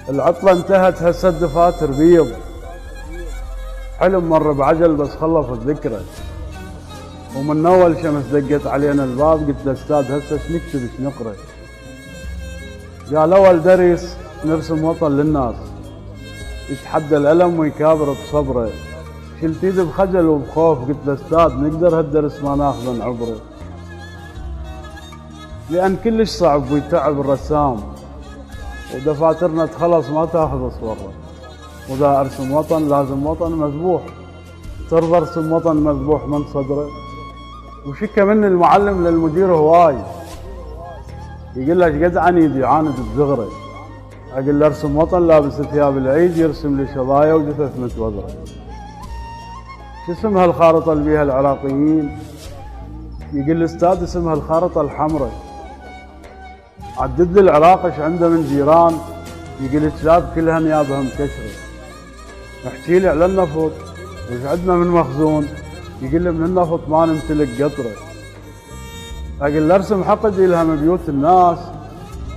العطلة انتهت هسه الدفاتر بيض. حلم مر بعجل بس خلصت ذكرى. ومن اول شمس دقت علينا الباب قلت له استاذ هسه ايش نكتب ايش نقرا؟ قال اول درس نرسم وطن للناس يتحدى الالم ويكابر بصبره. شلت ايدي بخجل وبخوف قلت له استاذ نقدر هالدرس ما ناخذه نعبره؟ لان كلش صعب ويتعب الرسام ودفاترنا تخلص ما تاخذ صوره. واذا ارسم وطن لازم وطن مذبوح. ترضى ارسم وطن مذبوح من صدره؟ وشكى مني المعلم للمدير هواي يقول له ايش قد عنيد يعاند بزغره. اقول له ارسم وطن لابس ثياب العيد يرسم لي شظايا وجثث متوذره. شو اسمها الخارطه اللي بيها العراقيين؟ يقول لي استاذ اسمها الخارطه الحمراء. عدد لي العراق ايش عنده من جيران؟ يقول لي الكلاب كلها نيابها مكشره. احكي لي على النفط ايش عندنا من مخزون؟ يقول لي من النفط ما نمتلك قطره. اقول له ارسم حقد يلهم بيوت الناس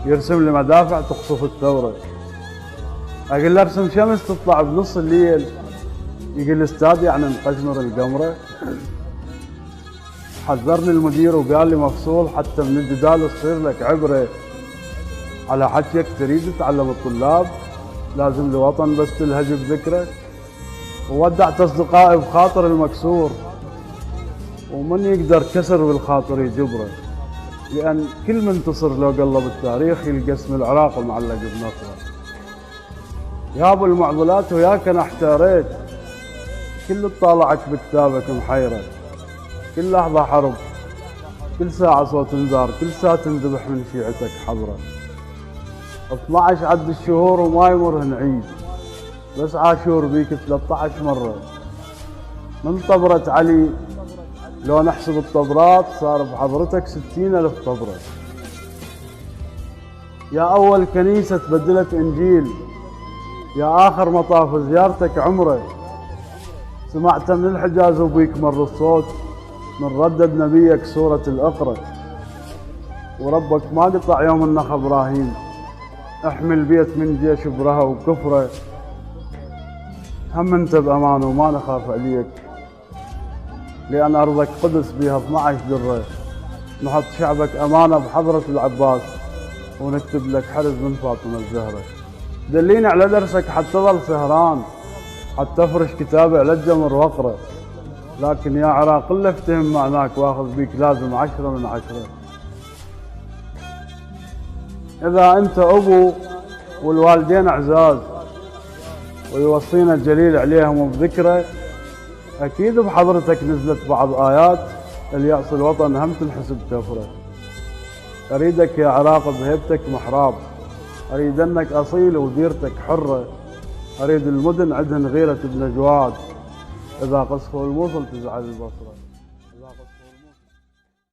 يرسم لي مدافع تقصف الثوره. اقول له ارسم شمس تطلع بنص الليل. يقول لي استاذ يعني نقشمر القمره؟ حذرني المدير وقال لي مفصول حتى من الجدال تصير لك عبره. على حكيك تريد تعلم الطلاب لازم لوطن بس تلهج بذكره. وودعت اصدقائي بخاطر المكسور ومن يقدر كسر بالخاطر يجبره. لان كل منتصر لو قلب التاريخ يلقى اسم العراق معلق بنصره. يا ابو المعضلات وياك انا احتاريت كل طالعك بكتابك محيره. كل لحظه حرب كل ساعه صوت انذار كل ساعه تنذبح من شيعتك حضره. 12 عد الشهور وما يمرهن عيد بس عاشور بيك 13 مره. من طبرة علي لو نحسب الطبرات صار بحضرتك 60,000 طبرة. يا أول كنيسة تبدلت إنجيل يا آخر مطاف زيارتك عمره. سمعت من الحجاز وبيك مر الصوت من ردد نبيك سورة الأقرة. وربك ما قطع يوم النخ إبراهيم احمي البيت من جيش برها وكفره. هم انت بامان وما نخاف عليك لان ارضك قدس بها 12 دره. نحط شعبك امانه بحضره العباس ونكتب لك حرز من فاطمه الزهره. دليني على درسك حتى ظل سهران حتى افرش كتابي على الجمر واقرا. لكن يا عراق الا افتهم معناك واخذ بيك لازم 10 من 10. إذا أنت أبو والوالدين أعزاز ويوصينا الجليل عليهم وبذكره أكيد بحضرتك نزلت بعض آيات اللي يعصي الوطن هم تنحسب كفره. أريدك يا عراق بهيبتك محراب. أريد أنك أصيل وديرتك حرة. أريد المدن عندهن غيرة ابن جواد. إذا قصفوا الموصل تزعل البصرة.